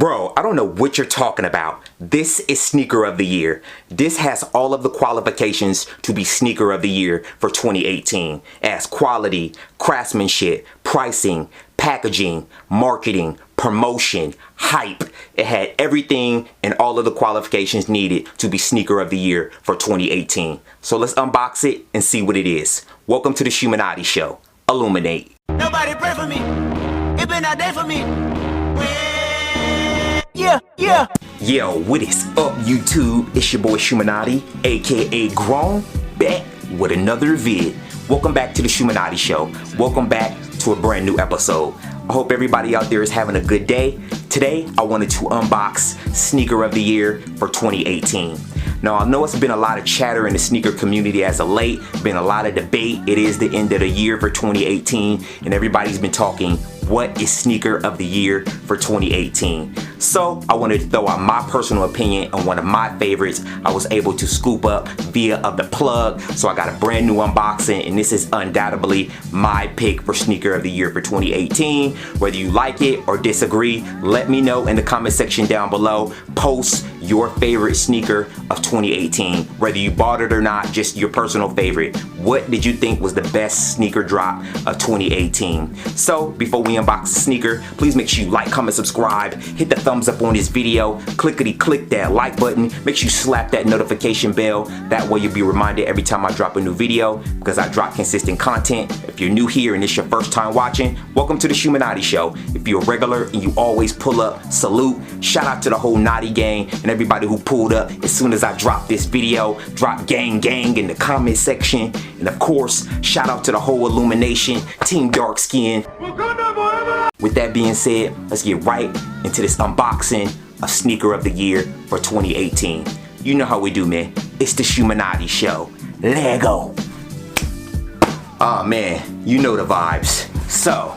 Bro, I don't know what you're talking about. This is sneaker of the year. This has all of the qualifications to be sneaker of the year for 2018. As quality, craftsmanship, pricing, packaging, marketing, promotion, hype. It had everything and all of the qualifications needed to be sneaker of the year for 2018. So let's unbox it and see what it is. Welcome to the Shoemanati Show. Illuminate. Nobody pray for me. It been a day for me. Yeah. Yo, what is up, YouTube? It's your boy Shoemanati, aka Grown, back with another vid. Welcome back to the Shoemanati Show. Welcome back to a brand new episode. I hope everybody out there is having a good day. Today, I wanted to unbox Sneaker of the Year for 2018. Now, I know it's been a lot of chatter in the sneaker community as of late, been a lot of debate. It is the end of the year for 2018, and everybody's been talking, what is sneaker of the year for 2018? So I wanted to throw out my personal opinion on one of my favorites I was able to scoop up via of the plug. So I got a brand new unboxing, and this is undoubtedly my pick for sneaker of the year for 2018. Whether you like it or disagree, let me know in the comment section down below. Post your favorite sneaker of 2018, whether you bought it or not, just your personal favorite. What did you think was the best sneaker drop of 2018? So before we unbox the sneaker, please make sure you like, comment, subscribe, hit the thumbs up on this video, click that like button, make sure you slap that notification bell. That way you'll be reminded every time I drop a new video, because I drop consistent content. If you're new here and it's your first time watching, welcome to the Shoemanati Show. If you're a regular and you always pull up, salute. Shout out to the whole Naughty gang and everybody who pulled up as soon as I dropped this video. Drop gang in the comment section. And of course, shout out to the whole Illumination, Team Dark Skin. With that being said, let's get right into this unboxing of Sneaker of the Year for 2018. You know how we do, man. It's the Shoemanati Show. Lego. Oh man, you know the vibes. So,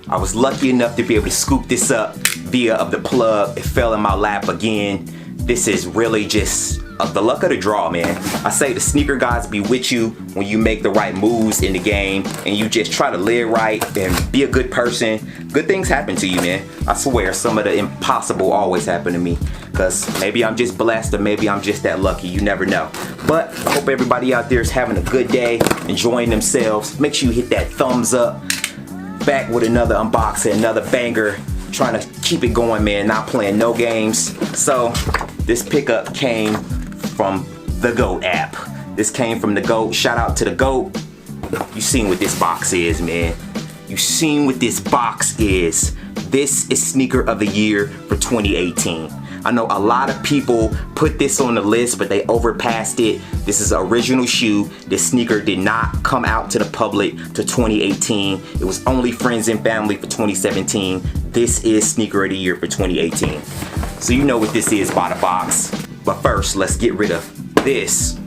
I was lucky enough to be able to scoop this up via of the plug. It fell in my lap again. This is really just the luck of the draw, man. I say the sneaker gods be with you when you make the right moves in the game and you just try to live right and be a good person. Good things happen to you, man. I swear, some of the impossible always happen to me, because maybe I'm just blessed or maybe I'm just that lucky. You never know. But I hope everybody out there is having a good day, enjoying themselves. Make sure you hit that thumbs up. Back with another unboxing, another banger. Trying to keep it going, man. Not playing no games. So this pickup came from the GOAT app. This came from the GOAT. Shout out to the GOAT. You seen what this box is, man. You seen what this box is. This is Sneaker of the Year for 2018. I know a lot of people put this on the list, but they overpassed it. This is an original shoe. This sneaker did not come out to the public to 2018. It was only friends and family for 2017. This is Sneaker of the Year for 2018. So you know what this is by the box. But first, let's get rid of this.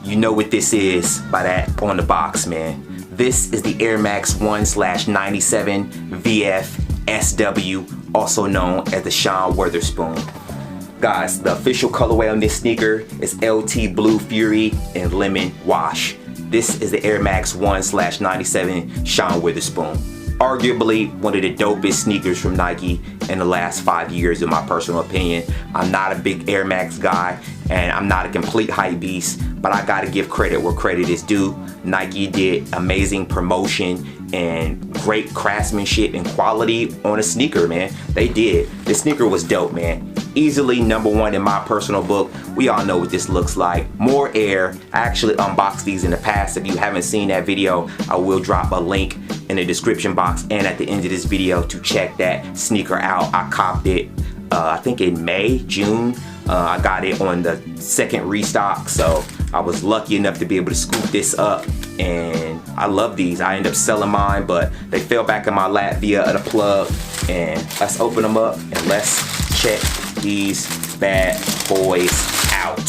You know what this is by that on the box, man. This is the Air Max 1/97 VF SW, also known as the Sean Witherspoon. Guys, the official colorway on this sneaker is LT Blue Fury and Lemon Wash. This is the Air Max 1/97 Sean Witherspoon. Arguably one of the dopest sneakers from Nike in the last 5 years, in my personal opinion. I'm not a big Air Max guy and I'm not a complete hype beast, but I gotta give credit where credit is due. Nike did amazing promotion and great craftsmanship and quality on a sneaker, man. They did. This sneaker was dope, man. Easily #1 in my personal book. We all know what this looks like. More air. I actually unboxed these in the past. If you haven't seen that video, I will drop a link in the description box and at the end of this video to check that sneaker out. I copped it, I think in May, June. I got it on the second restock, so I was lucky enough to be able to scoop this up, and I love these. I ended up selling mine, but they fell back in my lap via the plug. And let's open them up and let's check these bad boys out.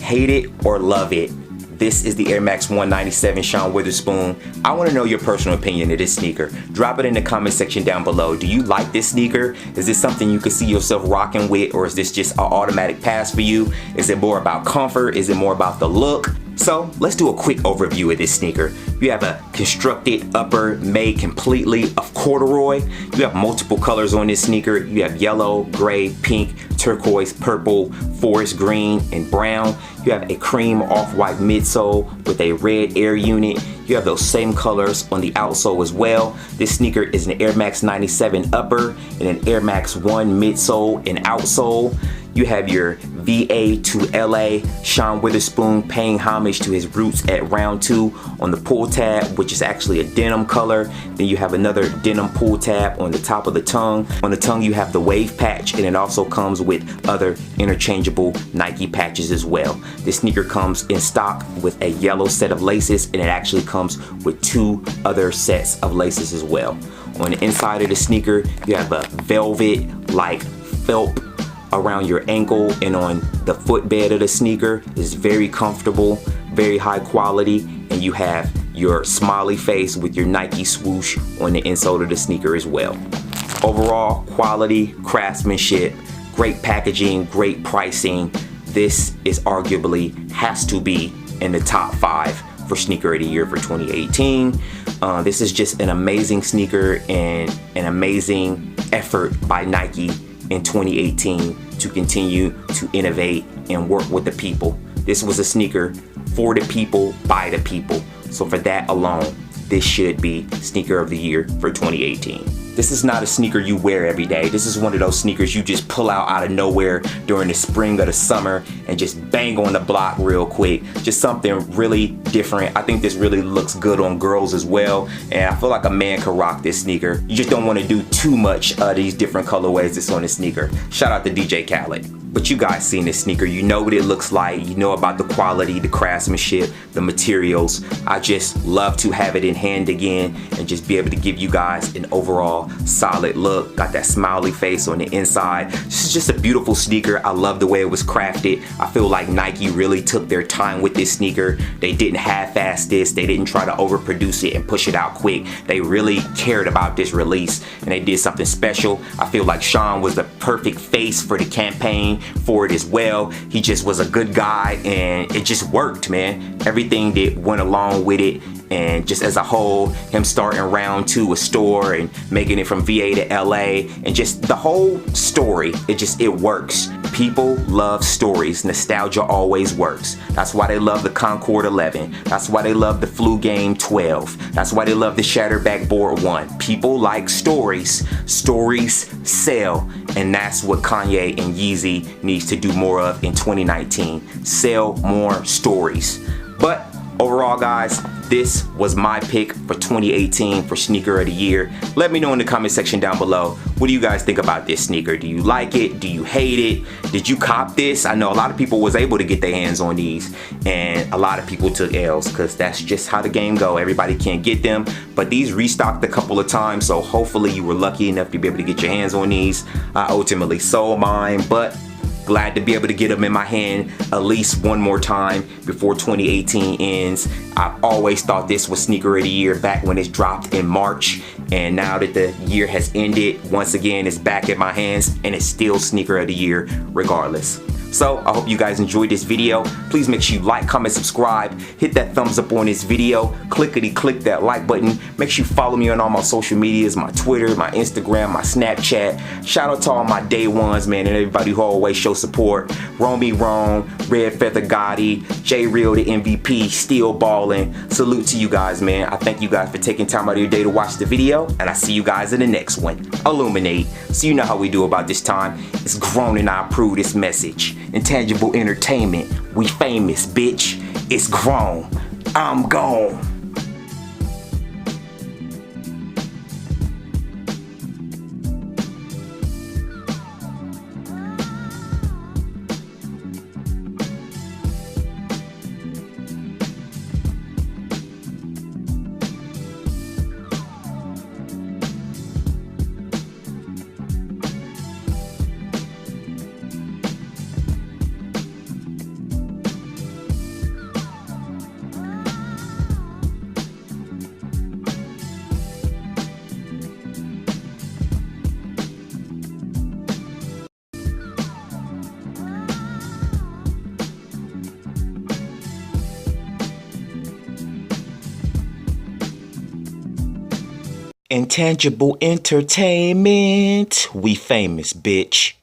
Hate it or love it, this is the Air Max 1/97 Sean Witherspoon. I want to know your personal opinion of this sneaker. Drop it in the comment section down below. Do you like this sneaker? Is this something you could see yourself rocking with, or is this just an automatic pass for you? Is it more about comfort? Is it more about the look? So let's do a quick overview of this sneaker. You have a constructed upper made completely of corduroy. You have multiple colors on this sneaker. You have yellow, gray, pink, turquoise, purple, forest green, and brown. You have a cream off-white midsole with a red air unit. You have those same colors on the outsole as well. This sneaker is an Air Max 97 upper and an Air Max 1 midsole and outsole. You have your VA to LA, Sean Witherspoon paying homage to his roots at round 2 on the pull tab, which is actually a denim color. Then you have another denim pull tab on the top of the tongue. On the tongue you have the wave patch, and it also comes with other interchangeable Nike patches as well. This sneaker comes in stock with a yellow set of laces, and it actually comes with 2 other sets of laces as well. On the inside of the sneaker you have a velvet like felt around your ankle, and on the footbed of the sneaker is very comfortable, very high quality, and you have your smiley face with your Nike swoosh on the insole of the sneaker as well. Overall, quality, craftsmanship, great packaging, great pricing. This is arguably has to be in the top 5 for sneaker of the year for 2018. This is just an amazing sneaker and an amazing effort by Nike in 2018 to continue to innovate and work with the people. This was a sneaker for the people, by the people. So for that alone, this should be sneaker of the year for 2018. This is not a sneaker you wear every day. This is one of those sneakers you just pull out of nowhere during the spring or the summer and just bang on the block real quick. Just something really different. I think this really looks good on girls as well, and I feel like a man could rock this sneaker. You just don't want to do too much of these different colorways that's on this sneaker. Shout out to DJ Khaled. But you guys seen this sneaker, you know what it looks like, you know about the quality, the craftsmanship, the materials. I just love to have it in hand again and just be able to give you guys an overall solid look. Got that smiley face on the inside. This is just a beautiful sneaker. I love the way it was crafted. I feel like Nike really took their time with this sneaker. They didn't half-ass this. They didn't try to overproduce it and push it out quick. They really cared about this release and they did something special. I feel like Sean was the perfect face for the campaign for it as well. He just was a good guy and it just worked, man. Everything that went along with it, and just as a whole, him starting round 2 a store and making it from VA to LA, and just the whole story, it works. People love stories. Nostalgia always works. That's why they love the Concord 11. That's why they love the Flu Game 12. That's why they love the Shatterback Board 1. People like stories. Stories sell. And that's what Kanye and Yeezy needs to do more of in 2019. Sell more stories. But overall, guys, this was my pick for 2018 for sneaker of the year. Let me know in the comment section down below. What do you guys think about this sneaker? Do you like it? Do you hate it? Did you cop this? I know a lot of people was able to get their hands on these, and a lot of people took L's because that's just how the game go. Everybody can't get them, but these restocked a couple of times, so hopefully you were lucky enough to be able to get your hands on these. I ultimately sold mine, but glad to be able to get them in my hand at least one more time before 2018 ends. I've always thought this was sneaker of the year back when it dropped in March, and now that the year has ended, once again it's back in my hands and it's still sneaker of the year regardless. So I hope you guys enjoyed this video. Please make sure you like, comment, subscribe, hit that thumbs up on this video, click that like button. Make sure you follow me on all my social medias, my Twitter, my Instagram, my Snapchat. Shout out to all my day ones, man, and everybody who always shows support. Romy Wrong, Red Feather Gotti, J Real the MVP, still ballin'. Salute to you guys, man. I thank you guys for taking time out of your day to watch the video, and I see you guys in the next one. Illuminate. So you know how we do about this time. It's grown and I approve this message. Intangible Entertainment, we famous, bitch. It's grown. I'm gone. Intangible entertainment. We famous, bitch.